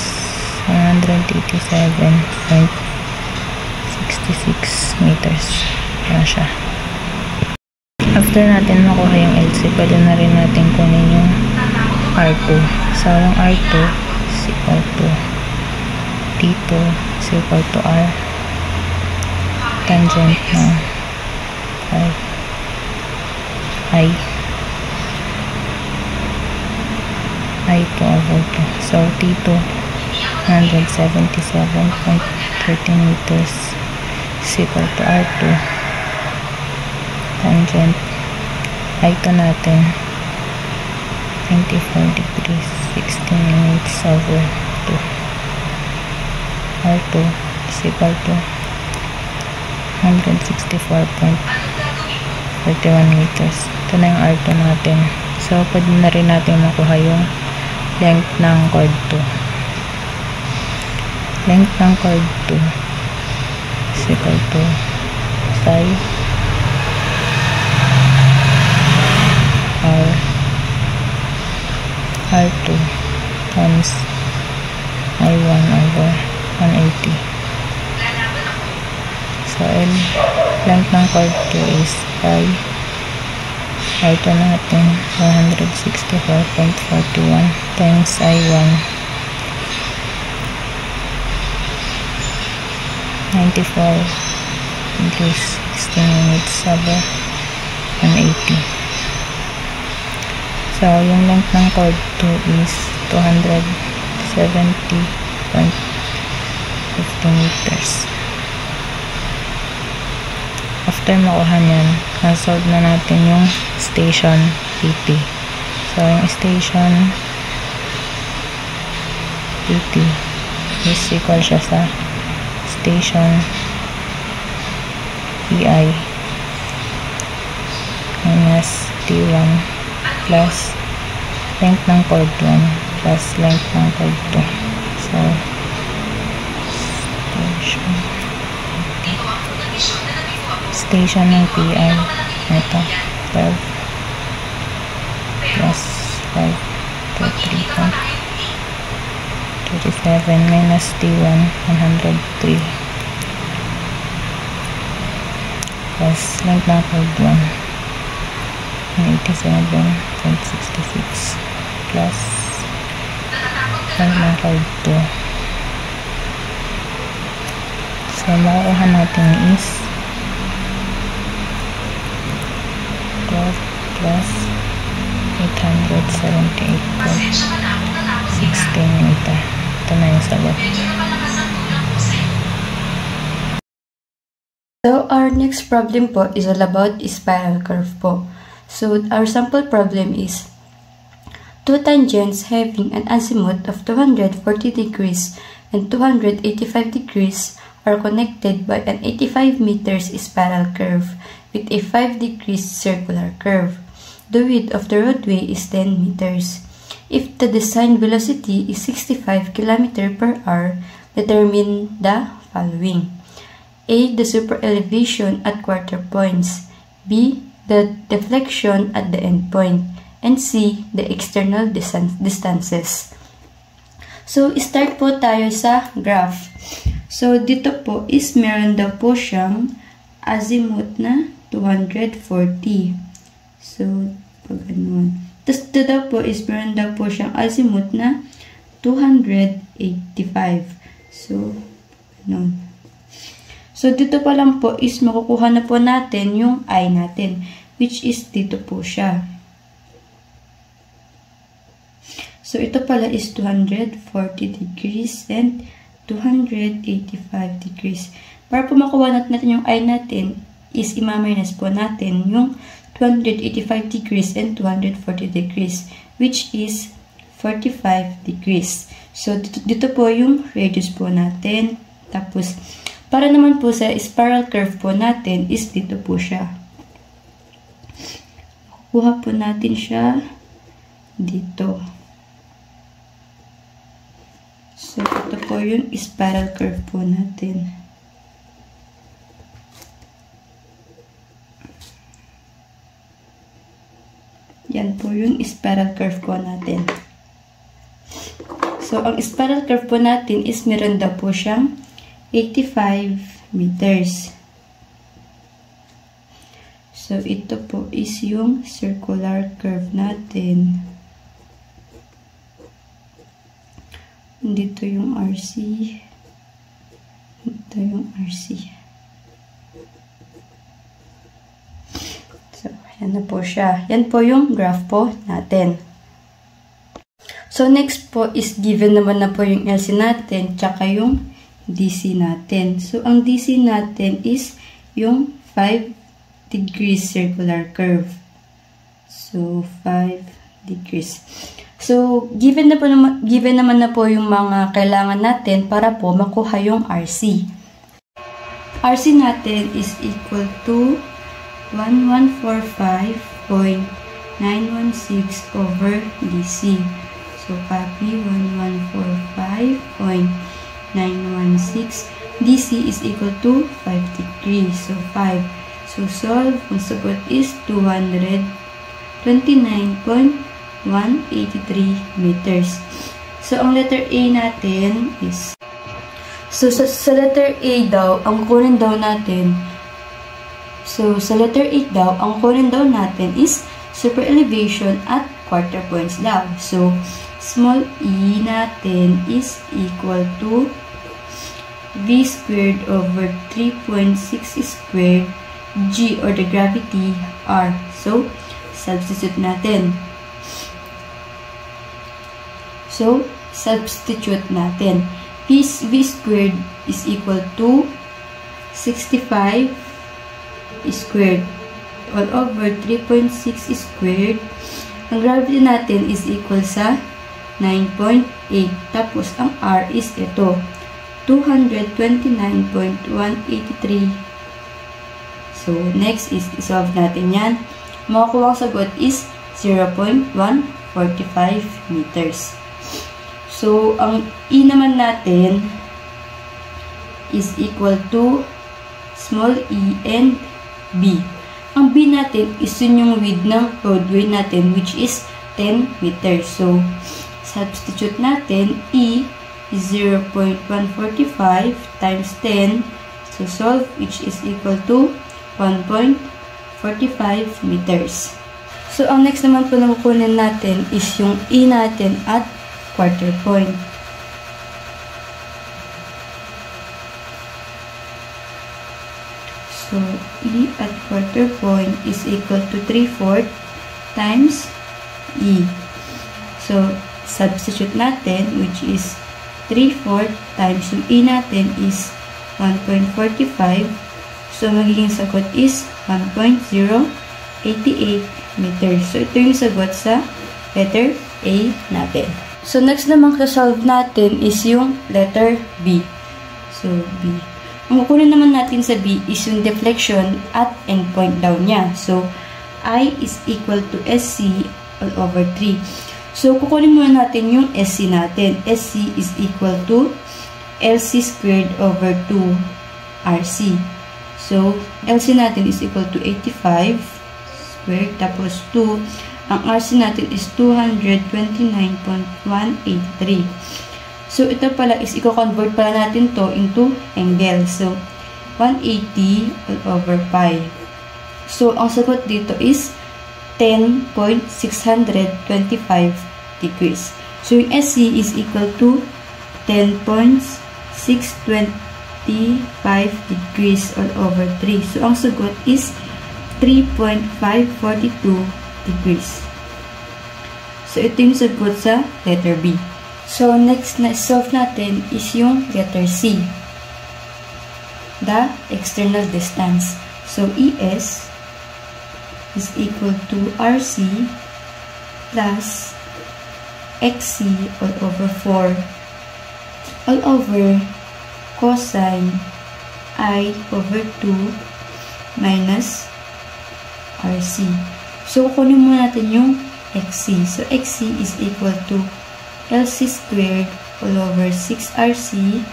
187.66 meters. Yan siya. After natin makuha yung LC, pwede na rin natin kunin yung R2. So, yung R2 is equal to T2 is equal to R tangent ng I2 over 2. So, T2 177.13 meters is equal to R2 tangent I2 natin 24 degrees 16 minutes over 2. R2 is equal to 164.41 meters. Ito na yung R2 natin. So, pwede na rin natin makuha yung length ng chord 2. Length ng chord 2 is equal to phi R2 times I1 over 180. So, length ng chord 2 is phi R2 natin 164.41 times I1 94 degrees 16 minutes over 180. So, yung length ng chord 2 is 270.50 meters. After makuha nyan, nasolve na natin yung station PT. So, yung station PT is equal siya sa station EI minus T1 plus length ng chord 1 plus length ng chord 2. So, station ng PI ito 12 plus 5 37 minus T1 103 plus length ng chord 1 187.66 plus length ng chord 2. So, makukuha natin is 12 plus 878.16 meter. Ito na yung sagot. So, our next problem po is all about spiral curve po. So, our sample problem is two tangents having an azimuth of 240 degrees and 285 degrees are connected by an 85 meters spiral curve with a 5 degrees circular curve. The width of the roadway is 10 meters. If the design velocity is 65 km per hour, determine the following. A. The super elevation at quarter points. B. The deflection at the end point. And C. The external distances. So, start po tayo sa graph. So, dito po is meron daw po siyang azimuth na 240. So, pag ano. Tapos, dito daw po is meron daw po siyang azimuth na 285. So, ano. So, dito pa lang po is makukuha na po natin yung I natin, which is dito po siya. So, ito pala is 240 degrees and 285 degrees. Para po makuha natin yung I natin, is ima-minus po natin yung 285 degrees and 240 degrees, which is 45 degrees. So, dito po yung radius po natin. Tapos, para naman po sa spiral curve po natin, is dito po siya. Kuha po natin siya dito. So, ito po yung spiral curve po natin. Yan po yung spiral curve po natin. So, ang spiral curve po natin is meron daw po siyang 85 meters. So, ito po is yung circular curve natin. Dito yung RC. Ito yung RC. So, yan na po siya. Yan po yung graph po natin. So, next po is given naman na po yung LC natin, tsaka yung DC natin. So, ang DC natin is yung 5 degrees circular curve. So, 5 degrees. So, given naman na po yung mga kailangan natin para po makuha yung RC. RC natin is equal to 1145.916 over DC. So, copy 1145.916. DC is equal to 5 degrees. So, 5. So, solve. Ang sagot is 229.183 meters. So, ang letter A natin is... So, sa letter A daw, ang kunin daw natin... So, sa letter 8 daw, ang kunin daw natin is super elevation at quarter points daw. So, small e natin is equal to v squared over 3.6 squared g or the gravity r. So, substitute natin. So, substitute natin. V squared is equal to 65 squared all over 3.6 squared. Ang gravity natin is equal sa 9.8. Tapos, ang R is ito. 229.183. So, next is isolve natin yan. Makakuha ang sagot is 0.145 meters. So, ang E naman natin is equal to small e and B. Ang B natin is yun yung width ng roadway natin, which is 10 meters. So, substitute natin, E is 0.145 times 10. So, solve, which is equal to 1.45 meters. So, ang next naman po na kukunin natin is yung E natin at quarter point. So, E at quarter point is equal to 3/4 times E. So, substitute natin, which is 3/4 times yung E natin is 1.45. So, magiging sagot is 1.088 meters. So, ito yung sagot sa letter A natin. So, next naman kasolve natin is yung letter B. So, B. Ang kukunin naman natin sa B is yung deflection at endpoint daw niya. So, I is equal to SC all over 3. So, kukunin muna natin yung SC natin. SC is equal to LC squared over 2 RC. So, LC natin is equal to 85 squared tapos 2. Ang RC natin is 229.183. So, ito pala is i-convert pala natin to into angle. So, 180 all over pi. So, ang sagot dito is 10.625 degrees. So, yung SC is equal to 10.625 degrees all over 3. So, ang sagot is 3.542 degrees. So, ito yung sagot sa letter B. So, next na solve natin is yung letter C. The external distance. So, ES is equal to RC plus XC all over 4 all over cosine I over 2 minus RC. So, kunin muna natin yung XC. So, XC is equal to LC squared all over 6RC.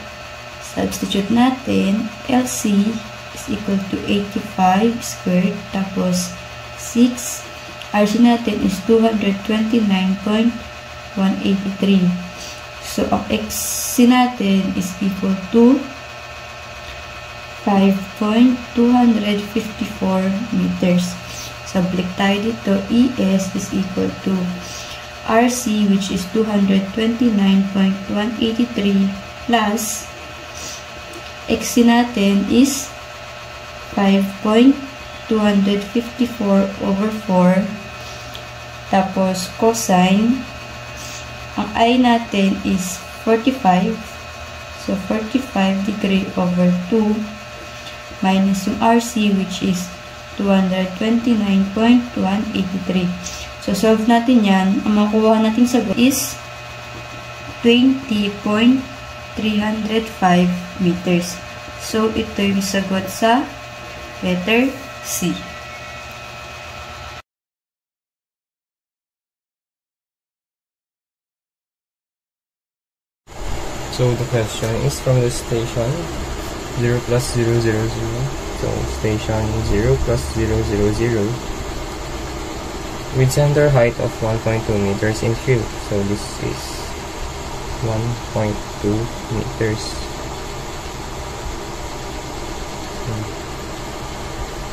Substitute natin, LC is equal to 85 squared tapos 6. RC natin is 229.183. So, ang XC natin is equal to 5.254 meters. Subtract tayo dito, ES is equal to RC which is 229.183 plus XC natin is 5.254 over 4 tapos cosine ang I natin is 45, so 45 degree over 2 minus yung RC which is 229.183. So solve natin yan, ang makuha natin sagot is 20.305 meters. So, ito yung sagot sa letter C. So, the question is from the station 0 plus 0, 0, 0. So, station 0 plus 0, 0, 0. With center height of 1.2 meters in field. So, this is 1.2 meters.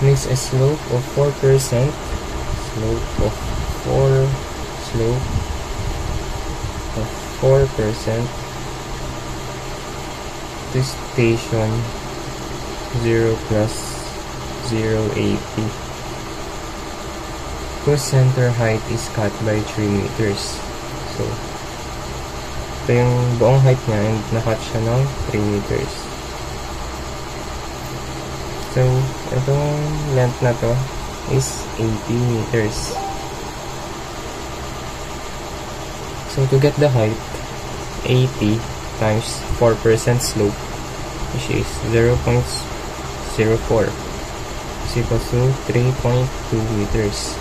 Next, a slope of 4%. Slope of 4%. This station 0 plus 080. Whose center height is cut by 3 meters. So, ito yung buong height niya and nakat siya ng 3 meters. So, itong length na to is 80 meters. So, to get the height, 80 times 4% slope, which is 0.04, is equal to 3.2 meters.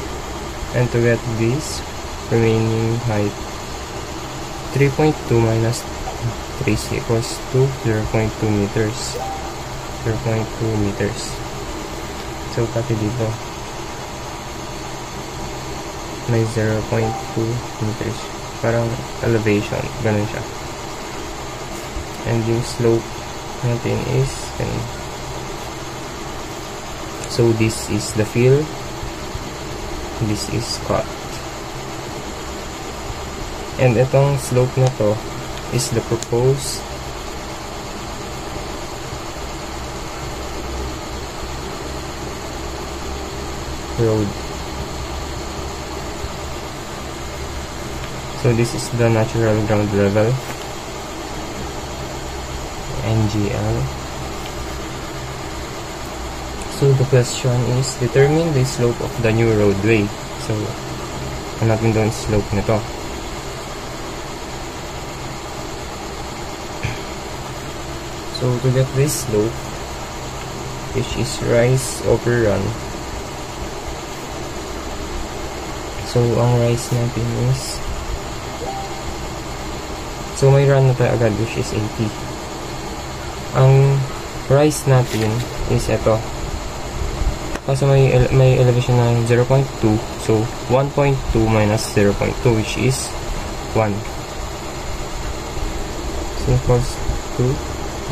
And to get this remaining height, 3.2 minus 3 is equals to 0.2 meters. 0.2 meters. So, pati dito, may 0.2 meters. Parang elevation. Ganun siya. And yung slope natin is ganun. So, this is the fill. This is cut. And itong slope na to is the proposed road. So this is the natural ground level, NGL. So the question is, determine the slope of the new roadway. So, hanapin doon slope nito. So to get this slope, which is rise over run. So, ang rise natin is, so may run na tayo agad, which is 80. Ang rise natin is ito. Kasi may elevation na 0.2. So, 1.2 minus 0.2, which is 1. So, equals to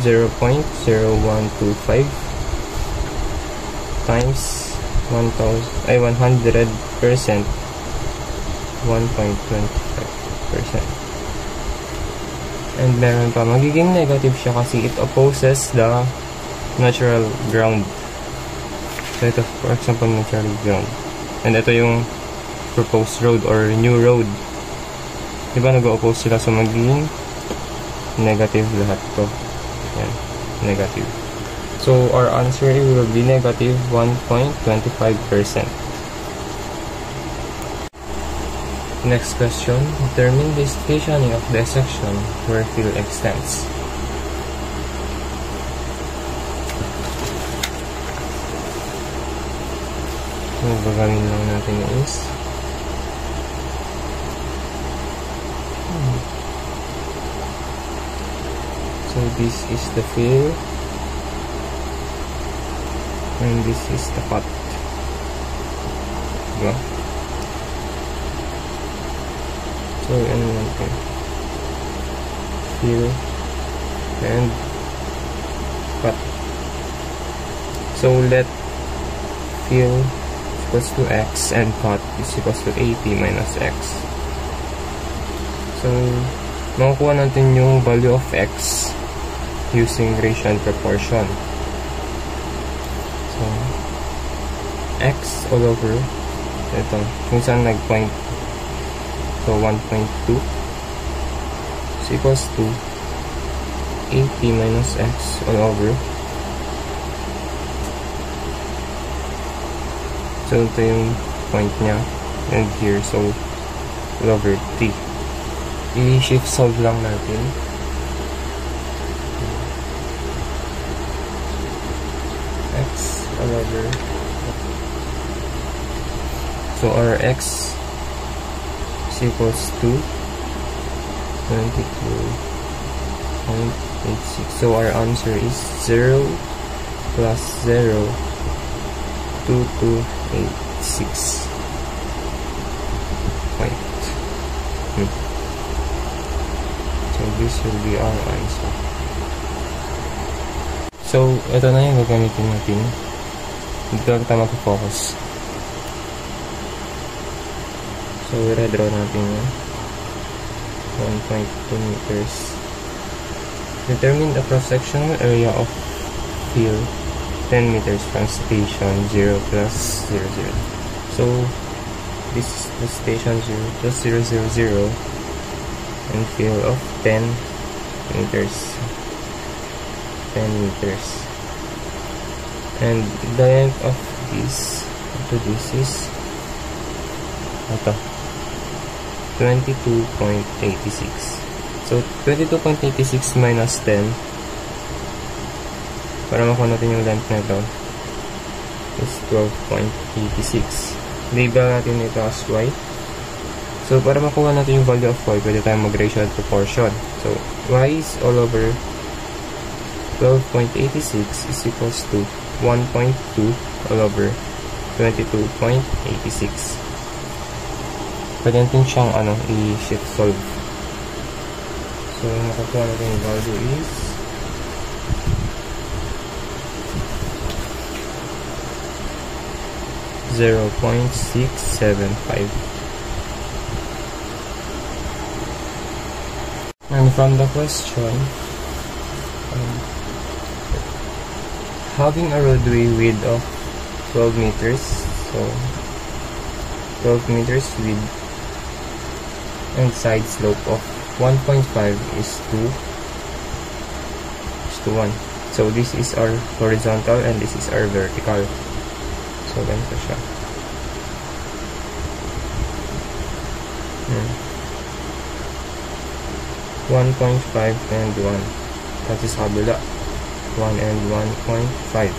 0.0125 times 100%. 1.25%. And meron pa, magiging negative siya kasi it opposes the natural ground. So ito, for example, natural ground. And ito yung proposed road or new road. Diba nag-oppose sila, so magiging negative lahat to. Yan, negative. So our answer will be negative 1.25%. Next question, determine the stationing of the section where field extends. Ang gagawin lang natin is so this is the fill and this is the cut, diba? So ano natin, fill and cut. So let fill equals to x and cut is equals to 80 minus x. So makukuha natin yung value of x using ratio and proportion. So x all over ito kung saan nag-point, so 1.2 is equals to 80 minus x all over. So ito yung point nya and here, so all over 3. I-shift solve lang natin. X all over. So our x is equals to 22.86. So our answer is 0 plus 0 2286 point. So this will be our answer. So ito na yung gagamitin natin. Dito lang tayo mag-focus. So i-redraw natin yun. 1.2 meters. Determine the cross-sectional area of field 10 meters from station 0 plus 0, 0. So this is the station 0 plus 0, 0, 0 and field of 10 meters. 10 meters. And the length of this to this is ito, 22.86. So 22.86 minus 10 para makuha natin yung length na ito is 12.86. Label natin ito as y. So para makuha natin yung value of y, pwede tayong mag-ratio and proportion. So y is all over 12.86 is equals to 1.2 all over 22.86. Pwede natin siyang i-shift solve. So makakuha natin yung value is 0.675. And from the question, having a roadway width of 12 meters, so 12 meters width and side slope of 1.5 is 2:1. So this is our horizontal and this is our vertical. So ganito siya. 1.5 and 1. That is kabila. 1 and 1.5.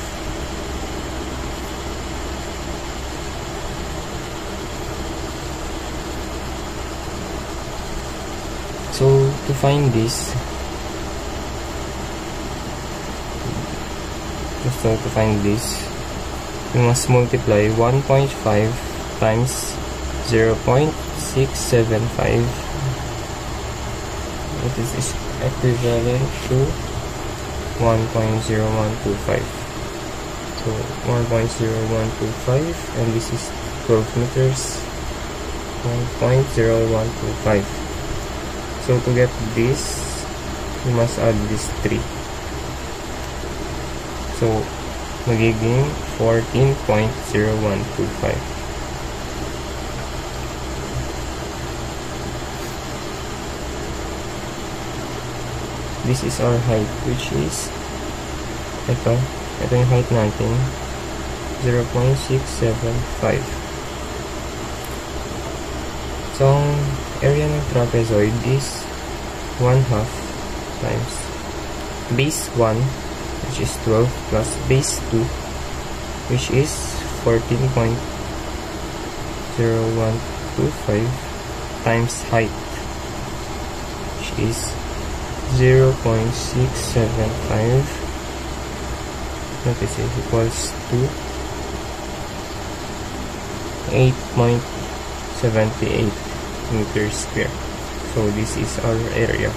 So to find this, we must multiply 1.5 times 0.675. It is equivalent to 1.0125. So 1.0125, and this is 12 meters. 1.0125. So to get this, we must add this 3. So magiging 14.0125. this is our height, which is ito yung height natin, 0.675. So ang area ng trapezoid is 1/2 times base 1, which is 12, plus base 2, which is 14.0125 times height, which is 0.675. Notice it equals to 8.78 meters square. So this is our area.